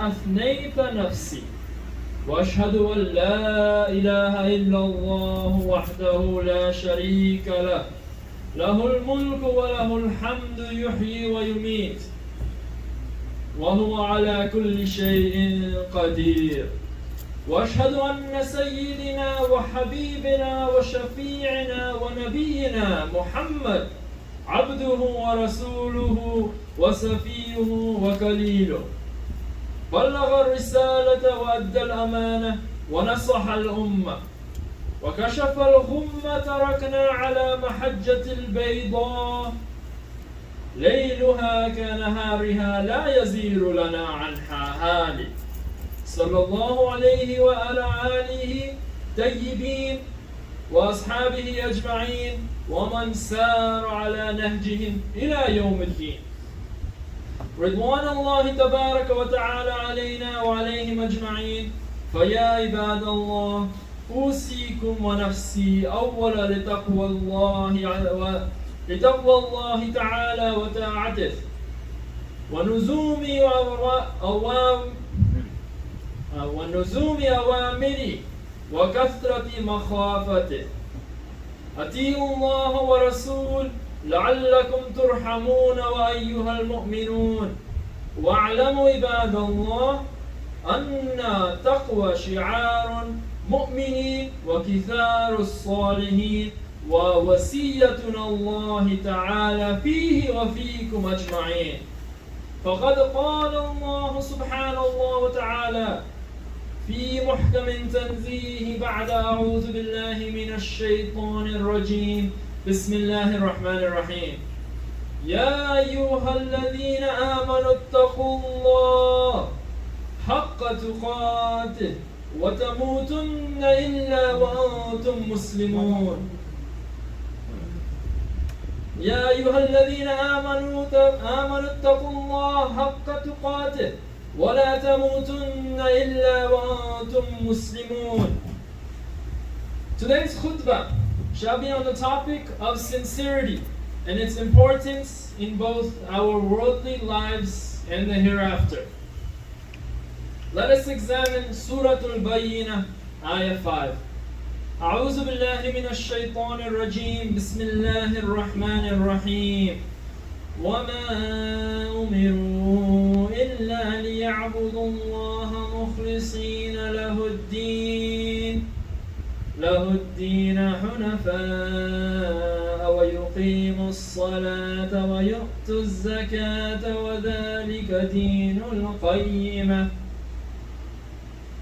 أثنيت نفسي وأشهد أن لا إله إلا الله وحده لا شريك له له الملك وله الحمد يحيي ويميت وهو على كل شيء قدير وأشهد أن سيدنا وحبيبنا وشفيعنا ونبينا محمد عبده ورسوله وصفيه وكليله بلغ الرسالة وأدى الأمانة ونصح الأمة وكشف الغمة تركنا على محجة البيضاء ليلها كنهارها لا يزيل لنا عنها هالك صلى الله عليه وعلى آله طيبين وأصحابه أجمعين ومن سار على نهجهم إلى يوم الدين رضوان الله تبارك وتعالى علينا وعليهم أجمعين فيا عباد الله أوصيكم ونفسي أولا لتقوى الله تعالى وطاعته ونزوم أوامره وكثرة مخافته أطيعوا الله ورسوله لعلكم ترحمون وأيها المؤمنون واعلموا عباد الله أن تقوى شعار مؤمنين وكثار الصالحين ووصيتنا الله تعالى فيه وفيكم أجمعين فقد قال الله سبحانه وتعالى في محكم تنزيه بعد أعوذ بالله من الشيطان الرجيم بسم الله الرحمن الرحيم يا أيها الذين آمنوا اتقوا الله حق تقاته وتموتن إلا وأنتم مسلمون يا أيها الذين آمنوا اتقوا الله حق تقاته ولا تموتن إلا وأنتم مسلمون. Today's khutbah shall be on the topic of sincerity and its importance in both our worldly lives and the hereafter. Let us examine Surah Al-Bayyinah, Ayah 5. أعوذ بالله من الشيطان الرجيم بسم الله الرحمن الرحيم وما أمروا إلا ليعبدوا الله مخلصين له الدين حنفاء ويقيموا الصلاة ويؤتوا الزكاة وذلك دين القيمة.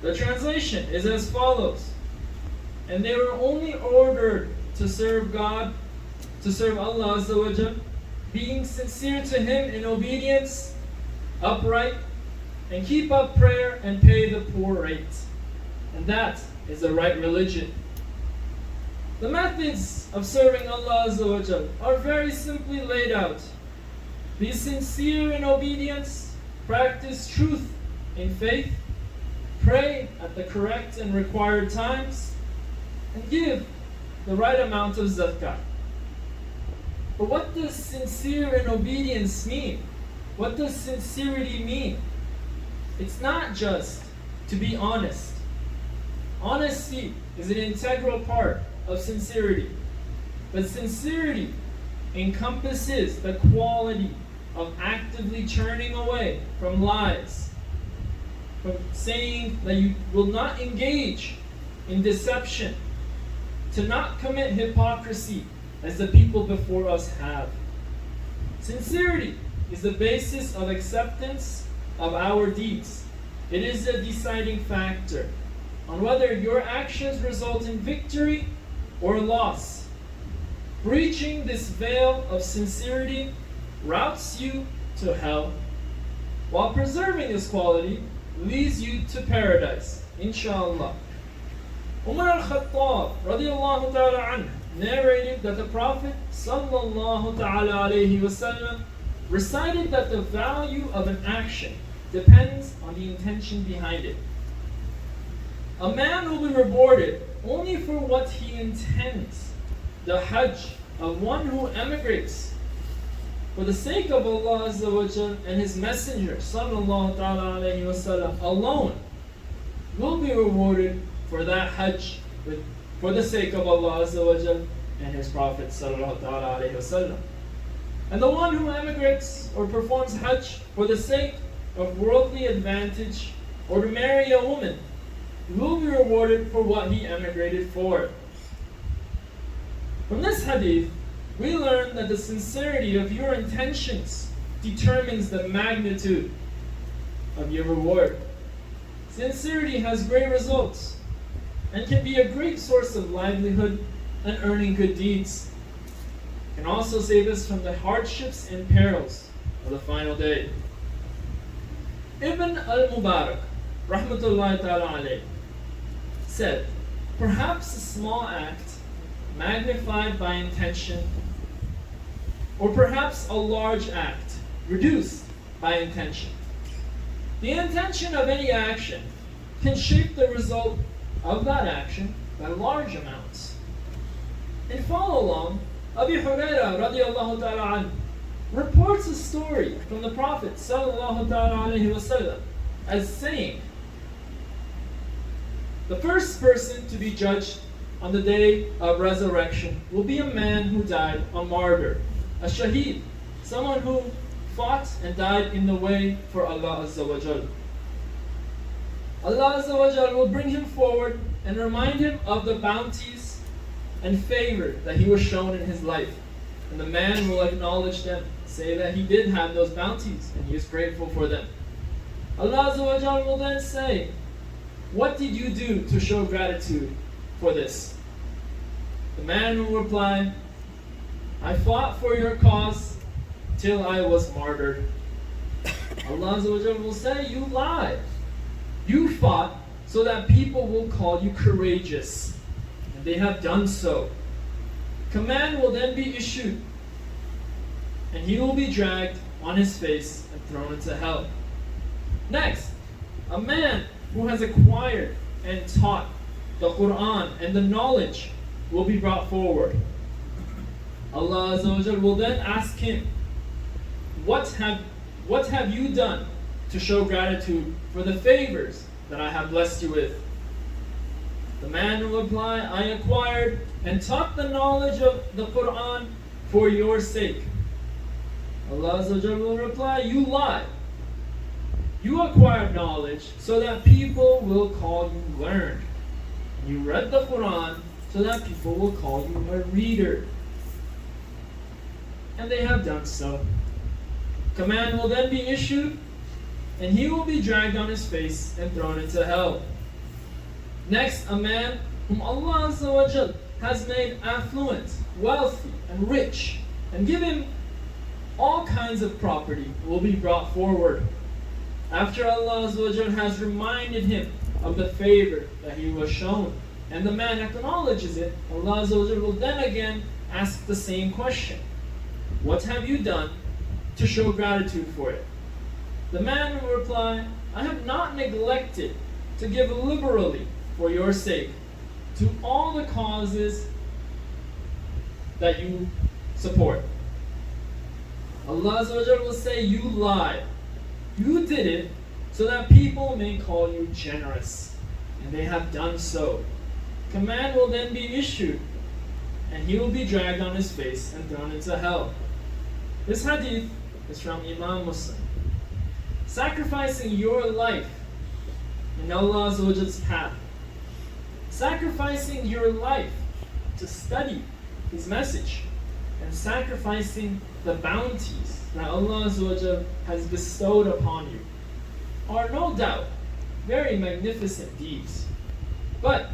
The translation is as follows. And they were only ordered to serve God, to serve Allah Azza wa Jal, being sincere to Him in obedience, upright, and keep up prayer and pay the poor rate. And that is the right religion. The methods of serving Allah Azza wa Jal are very simply laid out. Be sincere in obedience, practice truth in faith, pray at the correct and required times, and give the right amount of zakah. But what does sincere in obedience mean? What does sincerity mean? It's not just to be honest. Honesty is an integral part of sincerity. But sincerity encompasses the quality of actively turning away from lies, from saying that you will not engage in deception, to not commit hypocrisy as the people before us have. Sincerity is the basis of acceptance of our deeds. It is a deciding factor on whether your actions result in victory or loss. Breaching this veil of sincerity routes you to hell, while preserving this quality leads you to paradise, inshallah. Umar al-Khattab radiyallahu ta'ala anhu narrated that the Prophet sallallahu ta'ala alayhi wasallam recited that the value of an action depends on the intention behind it. A man will be rewarded only for what he intends. The Hajj of one who emigrates for the sake of Allah Azza wa Jal and His Messenger sallallahu ta'ala alayhi wa sallam alone will be rewarded for that Hajj for the sake of Allah Azza wa Jal and His Prophet sallallahu ta'ala alayhi wa sallam. And the one who emigrates or performs Hajj for the sake of worldly advantage or to marry a woman will be rewarded for what he emigrated for. From this hadith, we learn that the sincerity of your intentions determines the magnitude of your reward. Sincerity has great results and can be a great source of livelihood and earning good deeds. It can also save us from the hardships and perils of the final day. Ibn al-Mubarak, rahmatullahi ta'ala alayh, said, perhaps a small act magnified by intention, or perhaps a large act reduced by intention. The intention of any action can shape the result of that action by large amounts. And follow along, Abu Hurairah radiallahu ta'ala anhu reports a story from the Prophet sallallahu ta'ala alayhi wa sallam as saying, the first person to be judged on the day of resurrection will be a man who died a martyr, a shaheed, someone who fought and died in the way for Allah Azza wa Jal. Allah Azza wa Jal will bring him forward and remind him of the bounties and favor that he was shown in his life. And the man will acknowledge them, say that he did have those bounties and he is grateful for them. Allah Azza wa Jal will then say, what did you do to show gratitude for this? The man will reply, I fought for your cause till I was martyred. Allah Azza wa Jal will say, you lied. You fought so that people will call you courageous, and they have done so. Command will then be issued, and he will be dragged on his face and thrown into hell. Next, a man who has acquired and taught the Quran and the knowledge will be brought forward. Allah Azza wa Jal will then ask him, what have you done to show gratitude for the favors that I have blessed you with? The man will reply, I acquired and taught the knowledge of the Quran for your sake. Allah Azza wa Jal will reply, you lie. You acquired knowledge so that people will call you learned. You read the Quran so that people will call you a reader. And they have done so. Command will then be issued, and he will be dragged on his face and thrown into hell. Next, a man whom Allah Azza wa Jal has made affluent, wealthy, and rich, and give him all kinds of property will be brought forward. After Allah Azza wa Jal has reminded him of the favor that he was shown, and the man acknowledges it, Allah Azza wa Jal will then again ask the same question. What have you done to show gratitude for it? The man will reply, I have not neglected to give liberally for your sake to all the causes that you support. Allah Azza wa Jal will say, you lied. You did it so that people may call you generous, and they have done so. Command will then be issued, and he will be dragged on his face and thrown into hell. This hadith is from Imam Muslim. Sacrificing your life in Allah Azza wa Jal's path, sacrificing your life to study His message, and sacrificing the bounties that Allah Azza wa Jal has bestowed upon you are no doubt very magnificent deeds. But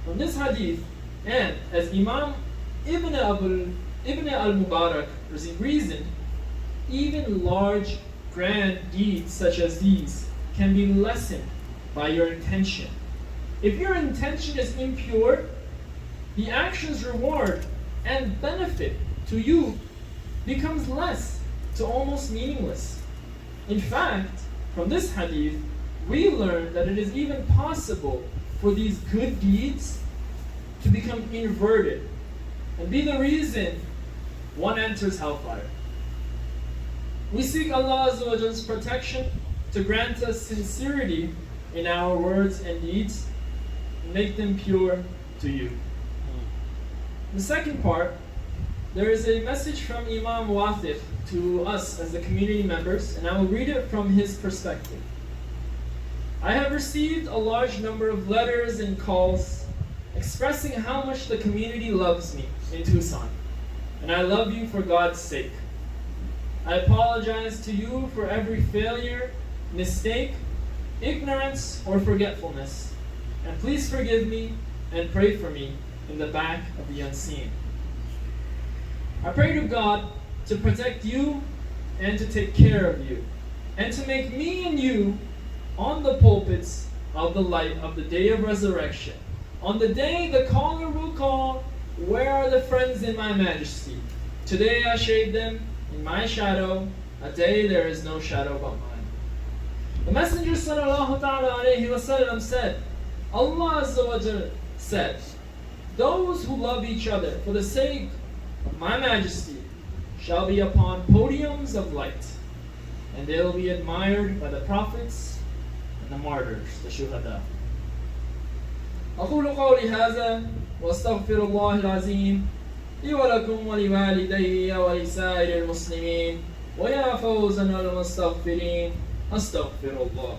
from this hadith, and as Imam Ibn al-Mubarak reasoned, even large, grand deeds such as these can be lessened by your intention. If your intention is impure, the action's reward and benefit to you becomes less to almost meaningless. In fact, from this hadith, we learn that it is even possible for these good deeds to become inverted and be the reason one enters hellfire. We seek Allah Azza wa Jall's protection to grant us sincerity in our words and deeds, and make them pure to you. The second part, there is a message from Imam Wathiq to us as the community members, and I will read it from his perspective. I have received a large number of letters and calls expressing how much the community loves me in Tucson, and I love you for God's sake. I apologize to you for every failure, mistake, ignorance, or forgetfulness, and please forgive me and pray for me in the back of the unseen. I pray to God to protect you and to take care of you, and to make me and you on the pulpits of the light of the day of resurrection. On the day the caller will call, where are the friends in my majesty? Today I shade them in my shadow, a day there is no shadow but mine. The Messenger sallallahu ta'ala alayhi wa sallam said, Allah Azza wa Jal said, those who love each other for the sake of my majesty shall be upon podiums of light, and they will be admired by the prophets and the martyrs, the shuhada. أقول قولي هذا وأستغفر الله العظيم لي ولكم ولوالدي ولسائر المسلمين ويا فوزنا المستغفرين أستغفر الله.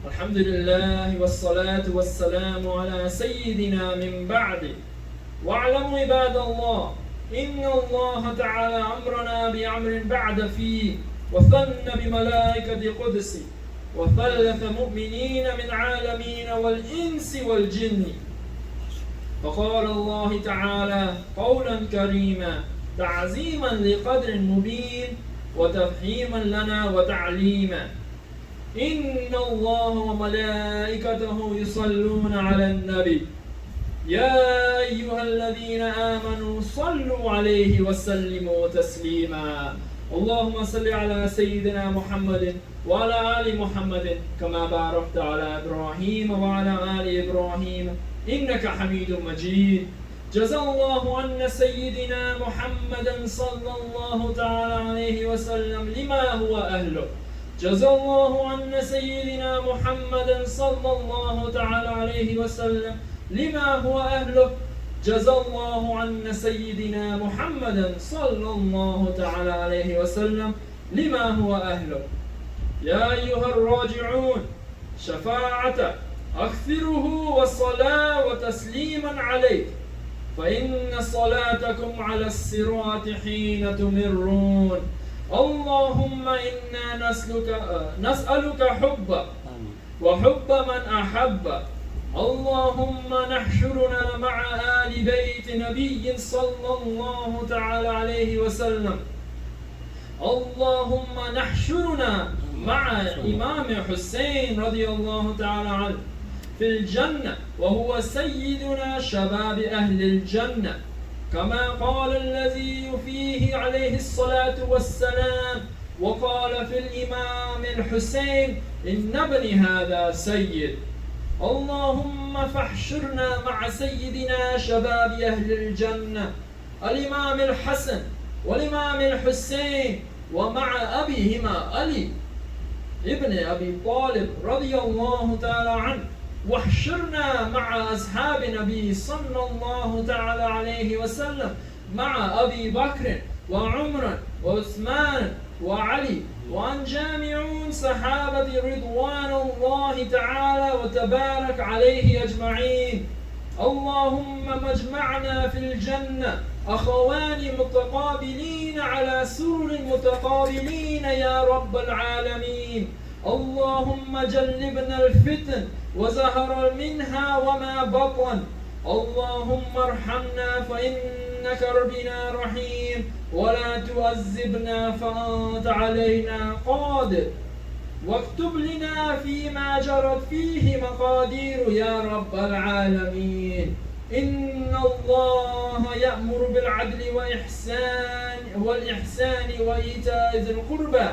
الحمد لله والصلاة والسلام على سيدنا من بعد. واعلموا عباد الله إن الله تعالى أمرنا بأمر بعد فيه، وثنى بملائكة قدسه، وثلث مؤمنين من عالمين والإنس والجن. فقال الله تعالى قولا كريما تعظيما لقدر مبين وتفهيما لنا وتعليما. إن الله وملائكته يصلون على النبي يا أيها الذين آمنوا صلوا عليه وسلموا تسليما. اللهم صل على سيدنا محمد وعلى آل محمد كما باركت على إبراهيم وعلى آل إبراهيم إنك حميد مجيد. جزا الله عنا سيدنا محمدا صلى الله تعالى عليه وسلم لما هو أهله. جزا الله عنا سيدنا محمدا صلى الله تعالى عليه وسلم لما هو أهله. جزا الله عنا سيدنا محمدا صلى الله تعالى عليه وسلم لما هو أهله. يا أيها الراجعون شفاعة أكثره والصلاة وتسليما عليه، فإن صلاتكم على الصراط حين تمرون. اللهم إنا نسألك حب وحب من أحب. اللهم نحشرنا مع آل بيت نبي صلى الله تعالى عليه وسلم. اللهم نحشرنا مع إمام حسين رضي الله تعالى عنه في الجنة، وهو سيدنا شباب أهل الجنة، كما قال الذي فيه عليه الصلاة والسلام وقال في الإمام الحسين إن ابني هذا سيد. اللهم فاحشرنا مع سيدنا شباب أهل الجنة الإمام الحسن والإمام الحسين، ومع أبيهما علي ابن أبي طالب رضي الله تعالى عنه. واحشرنا مع أصحاب النبي صلى الله تعالى عليه وسلم مع أبي بكر وعمر وعثمان وعلي، وأن جامعون صحابة رضوان الله تعالى وتبارك عليه أجمعين. اللهم مجمعنا في الجنة أخوان متقابلين على سرر متقابلين يا رب العالمين. اللهم جنبنا الفتن وزهر منها وما بطن. اللهم ارحمنا فإنك ربنا رحيم، ولا تعذبنا فأنت علينا قادر، واكتب لنا فيما جرت فيه مقادير يا رب العالمين. إن الله يأمر بالعدل والإحسان وإيتاء ذي القربى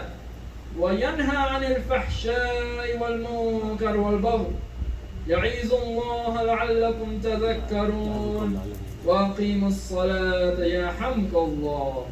وينهى عن الفحشاء والمنكر والبغي يعظ الله لعلكم تذكرون وأقيموا الصلاة يرحمك الله